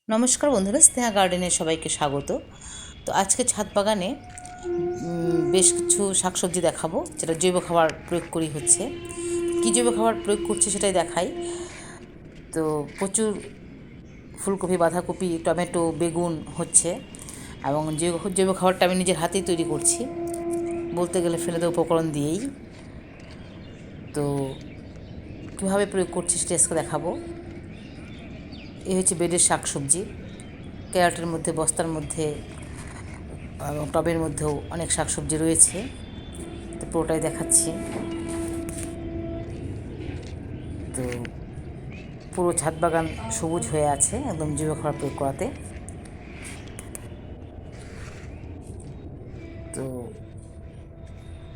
নমস্কার বন্ধুরা, স্নেহা গার্ডেনে সবাইকে স্বাগত। তো আজকে ছাদ বাগানে বেশ কিছু শাকসবজি দেখাবো, যেটা জৈব খাবার প্রয়োগ করি হচ্ছে। কী জৈব খাবার প্রয়োগ করছি সেটাই দেখাই। তো প্রচুর ফুলকপি, বাঁধাকপি, টমেটো, বেগুন হচ্ছে, এবং জৈব জৈব খাবারটা আমি নিজের হাতেই তৈরি করছি, বলতে গেলে ফেলে দেওয়া উপকরণ দিয়েই। তো কীভাবে প্রয়োগ করছি সেটা আজকে দেখাবো। এই হচ্ছে বেডের শাকসবজি, ক্যারেটের মধ্যে, বস্তার মধ্যে এবং টবের মধ্যেও অনেক শাকসবজি রয়েছে। তো পুরোটাই দেখাচ্ছি। তো পুরো ছাদ বাগান সবুজ হয়ে আছে একদম জৈব খাবার প্রয়োগ করাতে। তো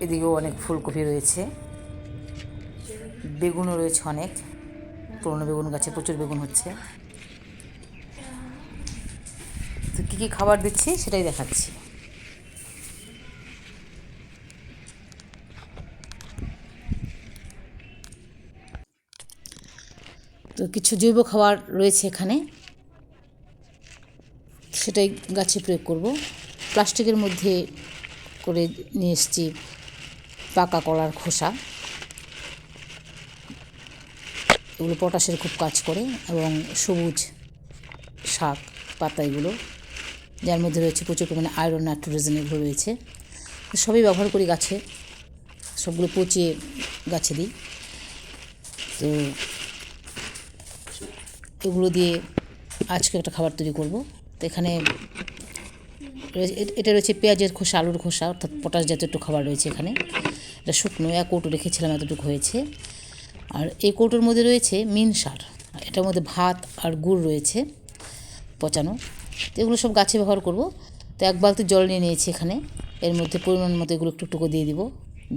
এদিকেও অনেক ফুলকপি রয়েছে, বেগুনও রয়েছে অনেক, পুরনো বেগুন গাছে প্রচুর বেগুন হচ্ছে। তো কী কী খাবার দিচ্ছি সেটাই দেখাচ্ছি। তো কিছু জৈব খাবার রয়েছে এখানে, সেটাই গাছে প্রয়োগ করব। প্লাস্টিকের মধ্যে করে নিয়ে এসেছি পাকা কলার খোসা, এগুলো পটাশের খুব কাজ করে, এবং সবুজ শাক পাতা, এগুলো যার মধ্যে রয়েছে প্রচুর পরিমাণে আয়রন, নাইট্রোজেন, এগুলো রয়েছে। সবই ব্যবহার করি গাছে, সবগুলো পচিয়ে গাছে দিই। তো এগুলো দিয়ে আজকে একটা খাবার তৈরি করব। তো এখানে এটা রয়েছে পেঁয়াজের খোসা, আলুর খোসা, অর্থাৎ পটাশ জাতীয় একটু খাবার রয়েছে এখানে। এটা শুকনো, এক কৌটো রেখেছিলাম, এতটুকু হয়েছে। আর এই কৌটোর মধ্যে রয়েছে মিন সার, এটার মধ্যে ভাত আর গুড় রয়েছে পচানো। তো এগুলো সব গাছে ব্যবহার করব। তো এক বালতি জল নিয়ে নিয়েছি এখানে, এর মধ্যে পরিমাণ মতো এগুলো একটু একটু দিয়ে দিব,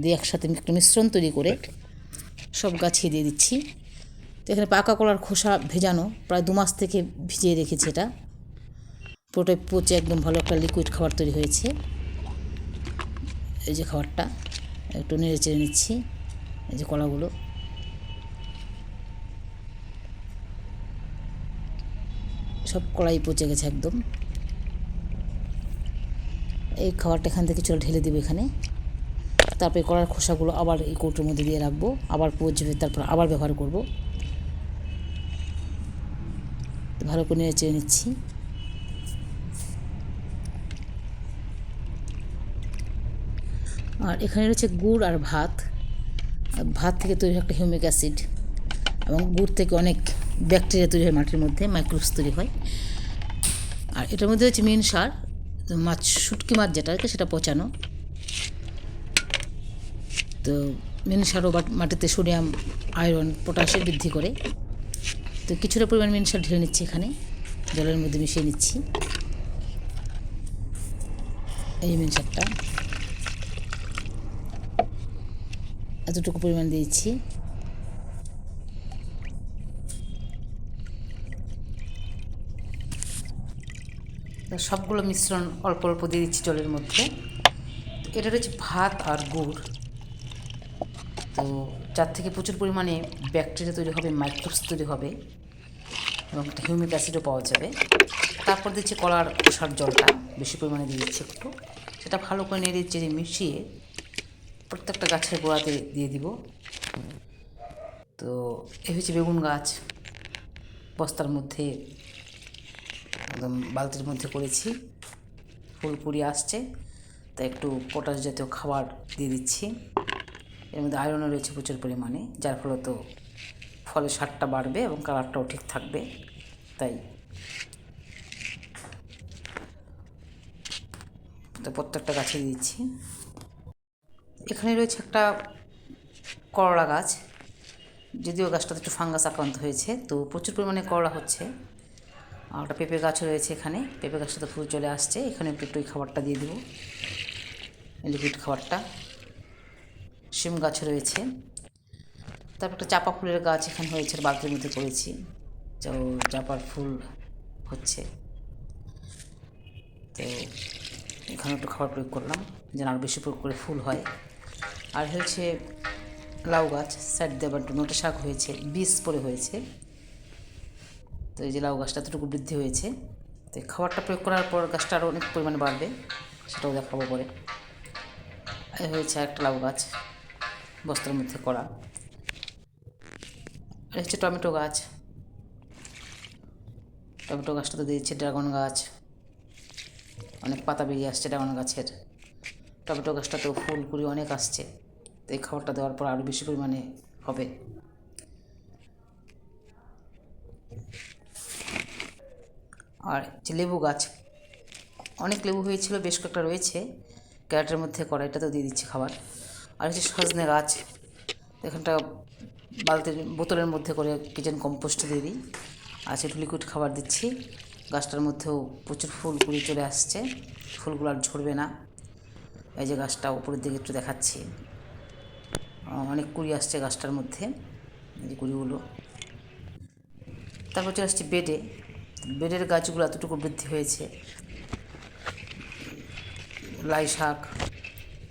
দিয়ে একসাথে একটা মিশ্রণ তৈরি করে সব গাছে দিয়ে দিচ্ছি। তো এখানে পাকা কলার খোসা ভেজানো, প্রায় 2 মাস থেকে ভিজিয়ে রেখেছি। এটা পুরোটাই পচে একদম ভালো একটা লিকুইড খাবার তৈরি হয়েছে। এই যে খাবারটা একটু নেড়ে চেড়ে নিচ্ছি। এই যে কলাগুলো সব কলাই পচে গেছে একদম। এই খাবারটা এখান থেকে চলে ঢেলে দেবো এখানে। তারপরে কলার খোসাগুলো আবার এই কৌটোর মধ্যে দিয়ে রাখবো, আবার পচবে, তারপর আবার ব্যবহার করব। ভালো করে নেড়ে চেড়ে নিচ্ছি। আর এখানে রয়েছে গুড় আর ভাত। ভাত থেকে তৈরি হয় একটা হিউমিক অ্যাসিড, এবং গুড় থেকে অনেক ব্যাকটেরিয়া তৈরি হয় মাটির মধ্যে, মাইক্রোবস তৈরি হয়। আর এটার মধ্যে হচ্ছে মিন সার, মাছ, শুটকি মাছ যেটা আছে সেটা পচানো। তো মিন সারও মাটিতে সোডিয়াম, আয়রন, পটাশের বৃদ্ধি করে। তো কিছুটা পরিমাণ মিন সার ঢেলে নিচ্ছি এখানে, জলের মধ্যে মিশিয়ে নিচ্ছি। এই মিন সারটা এতটুকু পরিমাণ দিয়েছি। সবগুলো মিশ্রণ অল্প অল্প দিয়ে দিচ্ছি জলের মধ্যে। এটা রয়েছে ভাত আর গুড়, তো যার থেকে প্রচুর পরিমাণে ব্যাকটেরিয়া তৈরি হবে, মাইক্রোবস তৈরি হবে, এবং একটা হিউমিক অ্যাসিডও পাওয়া যাবে। তারপর দিচ্ছি কলার খোসার জলটা, বেশি পরিমাণে দিয়ে দিচ্ছি একটু। সেটা ভালো করে নেড়ে চেড়ে মিশিয়ে প্রত্যেকটা গাছের গোড়াতে দিয়ে দিব। তো এই হচ্ছে বেগুন গাছ, বস্তার মধ্যে একদম বালতির মধ্যে করেছি, ফুল কুড়িয়ে আসছে, তাই একটু পটাশ জাতীয় খাবার দিয়ে দিচ্ছি। এর মধ্যে আয়রনও রয়েছে প্রচুর পরিমাণে, যার ফলে তো ফলের স্বাদটা বাড়বে এবং কালারটাও ঠিক থাকবে। তাই তো প্রত্যেকটা গাছে দিচ্ছি। এখানে রয়েছে একটা করলা গাছ, যদিও গাছটাতে একটু ফাঙ্গাস আক্রান্ত হয়েছে, তো প্রচুর পরিমাণে করলা হচ্ছে। আর একটা পেঁপে গাছও রয়েছে এখানে, পেঁপে গাছটাতে ফুল চলে আসছে। এখানে একটু এই খাবারটা দিয়ে দেবো, লিকুইড খাবারটা। শিম গাছ রয়েছে। তারপর একটা চাপা ফুলের গাছ এখানে হয়েছে, বালতির মধ্যে করেছি, তো চাপার ফুল হচ্ছে। তো এখানে একটু খাবার প্রয়োগ করলাম যেন আরও বেশি প্রয়োগ করে ফুল হয়। আর হচ্ছে লাউ গাছ, সাইড দিয়ে আবার নোটে শাক হয়েছে, বীজ পরে হয়েছে। তো এই যে লাউ গাছটা এতটুকু বৃদ্ধি হয়েছে, তো এই খাবারটা প্রয়োগ করার পর গাছটা আরও অনেক পরিমাণে বাড়বে, সেটাও দেখাবো পরে। এই হয়েছে একটা লাউ গাছ বস্তার মধ্যে করা। আর হচ্ছে টমেটো গাছ, টমেটো গাছটাতে দিয়েছে ড্রাগন গাছ, অনেক পাতা বেরিয়ে আসছে ড্রাগন গাছের। টমেটো গাছটাতেও ফুল কুড়ি অনেক আসছে, তো এই খাবারটা দেওয়ার পর আরও বেশি পরিমাণে হবে। আর যে লেবু গাছ, অনেক লেবু হয়েছিল, বেশ কয়েকটা রয়েছে ক্যারেটের মধ্যে করা, এটাতেও দিয়ে দিচ্ছি খাবার। আর হচ্ছে সজনে গাছ, এখানটা বালতির বোতলের মধ্যে করে কিচেন কম্পোস্ট দিয়ে দিই, আর সেটু লিকুইড খাবার দিচ্ছি। গাছটার মধ্যেও প্রচুর ফুল কুড়ি চলে আসছে, ফুলগুলো আর ঝরবে না। এই যে গাছটা উপরের দিকে একটু দেখাচ্ছি, অনেক কুড়ি আসছে গাছটার মধ্যে, এই যে কুড়িগুলো। তারপর চলে আসছি বেডে, বেডের গাছগুলো এতটুকু বৃদ্ধি হয়েছে। লাই শাক,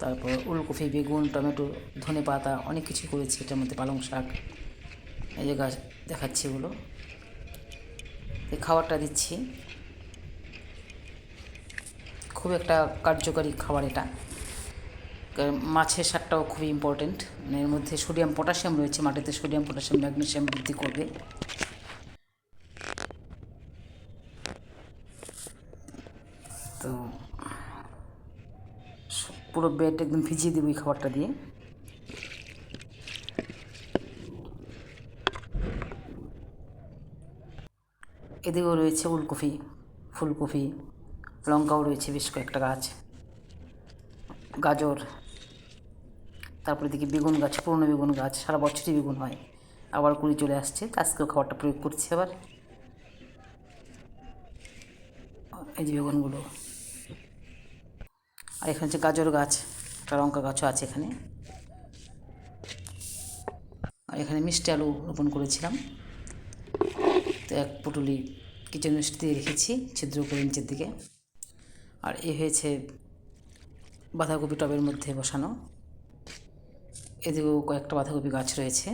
তারপর ওলকপি, বেগুন, টমেটো, ধনে পাতা, অনেক কিছু করেছি এটার মধ্যে, পালং শাক। এই যে গাছ দেখাচ্ছি এগুলো, এই খাবারটা দিচ্ছি। খুব একটা কার্যকারী খাবার এটা, মাছের সারটাও খুবই ইম্পর্টেন্ট, মানে এর মধ্যে সোডিয়াম পটাশিয়াম রয়েছে, মাটিতে সোডিয়াম পটাশিয়াম ম্যাগনেসিয়াম বৃদ্ধি করবে। তো পুরো বেড একদম ভিজিয়ে দেবো এই খাবারটা দিয়ে। এদিকেও রয়েছে ওলকপি, ফুলকপি, লঙ্কাও রয়েছে বেশ কয়েকটা গাছ, গাজর, তারপরে দেখি বেগুন গাছ, পুরনো বেগুন গাছ, সারা বছরই বেগুন হয়, আবার কুড়ি চলে আসছে, আজকেও খাবারটা প্রয়োগ করছি আবার। এই যে বেগুনগুলো, আর এখানে হচ্ছে গাজর গাছ, একটা লঙ্কা গাছও আছে এখানে। আর এখানে মিষ্টি আলু রোপণ করেছিলাম, তো এক পুটুলি কিচেন ওয়েস্ট দিয়ে রেখেছি ছিদ্র করে নিচের দিকে। আর এ হয়েছে বাঁধাকপি টবের মধ্যে বসানো, এদিকেও কয়েকটা বাঁধাকপি গাছ রয়েছে,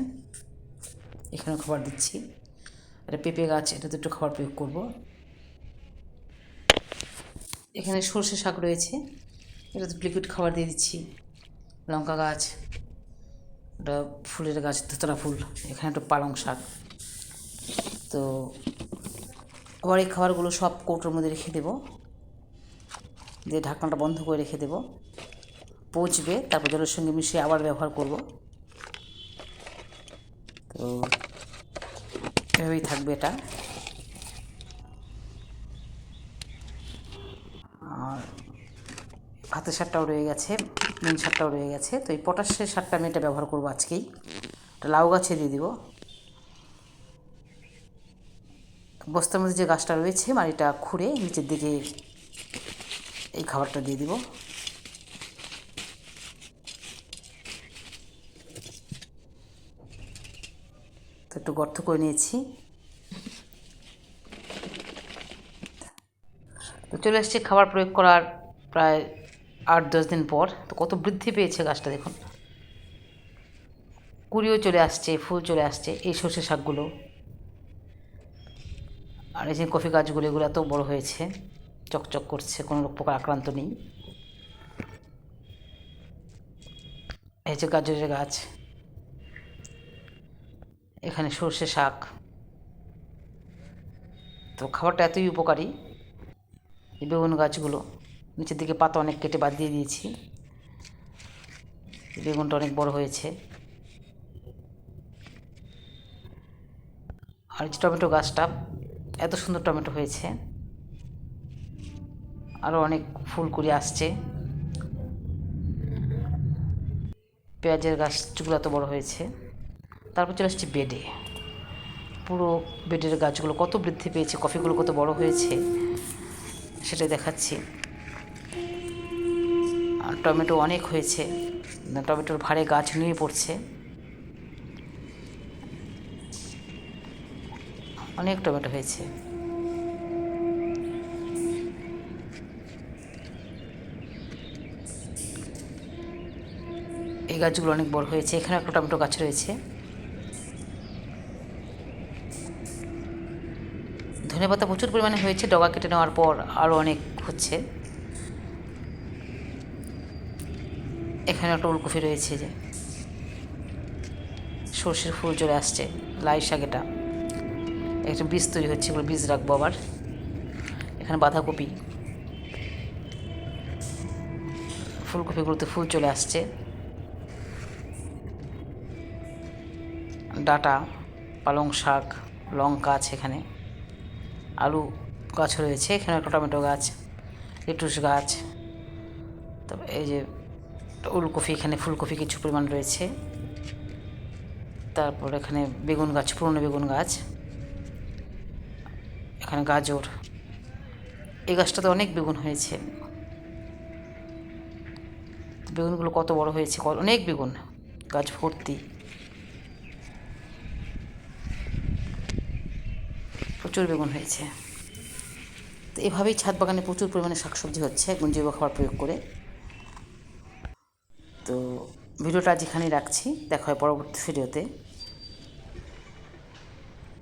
এখানেও খাবার দিচ্ছি। এটা পেঁপে গাছ, এটাতে একটু খাবার প্রয়োগ করব। এখানে সর্ষে শাক রয়েছে, এটাতে লিকুইড খাবার দিয়ে দিচ্ছি। লঙ্কা গাছ, এটা ফুলের গাছ, ধুতরা ফুল, এখানে একটু পালং শাক। তো আবার এই খাবারগুলো সব কৌটোর মধ্যে রেখে দেবো, দিয়ে ঢাকনাটা বন্ধ করে রেখে দেবো, পচবে, তারপর জলের সঙ্গে মিশিয়ে আবার ব্যবহার করব। তো এভাবেই থাকবে এটা। আর ভাতের সারটাও রয়ে গেছে, নীল সারটাও রয়ে গেছে, তো এই পটাশের সারটা আমি এটা ব্যবহার করবো আজকেই। এটা লাউ গাছে দিয়ে দিব। বস্তার মধ্যে যে গাছটা রয়েছে মাটিটা খুঁড়ে নিচের দিকে এই খাবারটা দিয়ে দিব। তো একটু গর্ত করে নিয়েছি। তো চলে এসেছি খাবার প্রয়োগ করার প্রায় 8-10 দিন পর। তো কত বৃদ্ধি পেয়েছে গাছটা দেখুন, কুড়িও চলে আসছে, ফুল চলে আসছে এই সর্ষে শাকগুলো। আর এই যে কফি গাছগুলো, এগুলো এত বড় হয়েছে, চকচক করছে, কোনো রোগ পোকার আক্রান্ত নেই। এই যে গাজরের গাছ, এখানে সর্ষে শাক। তো খাবারটা এতই উপকারী। এই বেগুন গাছগুলো নিচের দিকে পাতা অনেক কেটে বাদ দিয়ে দিয়েছি, বেগুনটা অনেক বড় হয়েছে। আর যে টমেটো গাছটা, এত সুন্দর টমেটো হয়েছে, আরও অনেক ফুল কুড়ি আসছে। পেঁয়াজের গাছগুলো এত বড় হয়েছে। তারপর চলে আসছে বেডে, পুরো বেডের গাছগুলো কত বৃদ্ধি পেয়েছে, কফিগুলো কত বড় হয়েছে সেটাই দেখাচ্ছি। আর টমেটো অনেক হয়েছে, টমেটোর ভারে গাছ নুয়ে পড়ছে, অনেক টমেটো হয়েছে। এই গাছগুলো অনেক বড় হয়েছে, এখানে একটা টমেটো গাছ রয়েছে। ধনেপাতা প্রচুর পরিমাণে হয়েছে, ডগা কেটে নেওয়ার পর আরও অনেক হচ্ছে। এখানে একটা ওলকপি রয়েছে, যে সর্ষের ফুল চলে আসছে, লাই শাক, এটা একটা বীজ তৈরি হচ্ছে, এগুলো বীজ রাখবো আবার। এখানে বাঁধাকপি, ফুলকপিগুলোতে ফুল চলে আসছে, ডাঁটা, পালং শাক, লঙ্কা আছে, এখানে আলু গাছ রয়েছে, এখানে একটা টমেটো গাছ, লেটুস গাছ, তবে এই যে ওলকপি, এখানে ফুলকপি কিছু পরিমাণ রয়েছে। তারপর এখানে বেগুন গাছ, পুরনো বেগুন গাছ, এখানে গাজর, এই গাছটাতে অনেক বেগুন হয়েছে। বেগুনগুলো কত বড় হয়েছে, অনেক বেগুন, গাছ ভর্তি, প্রচুর বেগুন হয়েছে। তো এভাবেই ছাদ বাগানে প্রচুর পরিমাণে শাকসবজি হচ্ছে একদম জৈব খাবার প্রয়োগ করে। তো ভিডিওটা আজ এখানেই রাখছি, দেখা হয় পরবর্তী ভিডিওতে।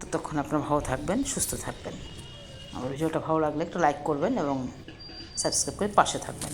ততক্ষণ আপনারা ভালো থাকবেন, সুস্থ থাকবেন। আমার ভিডিওটা ভালো লাগলে একটু লাইক করবেন এবং সাবস্ক্রাইব করে পাশে থাকবেন।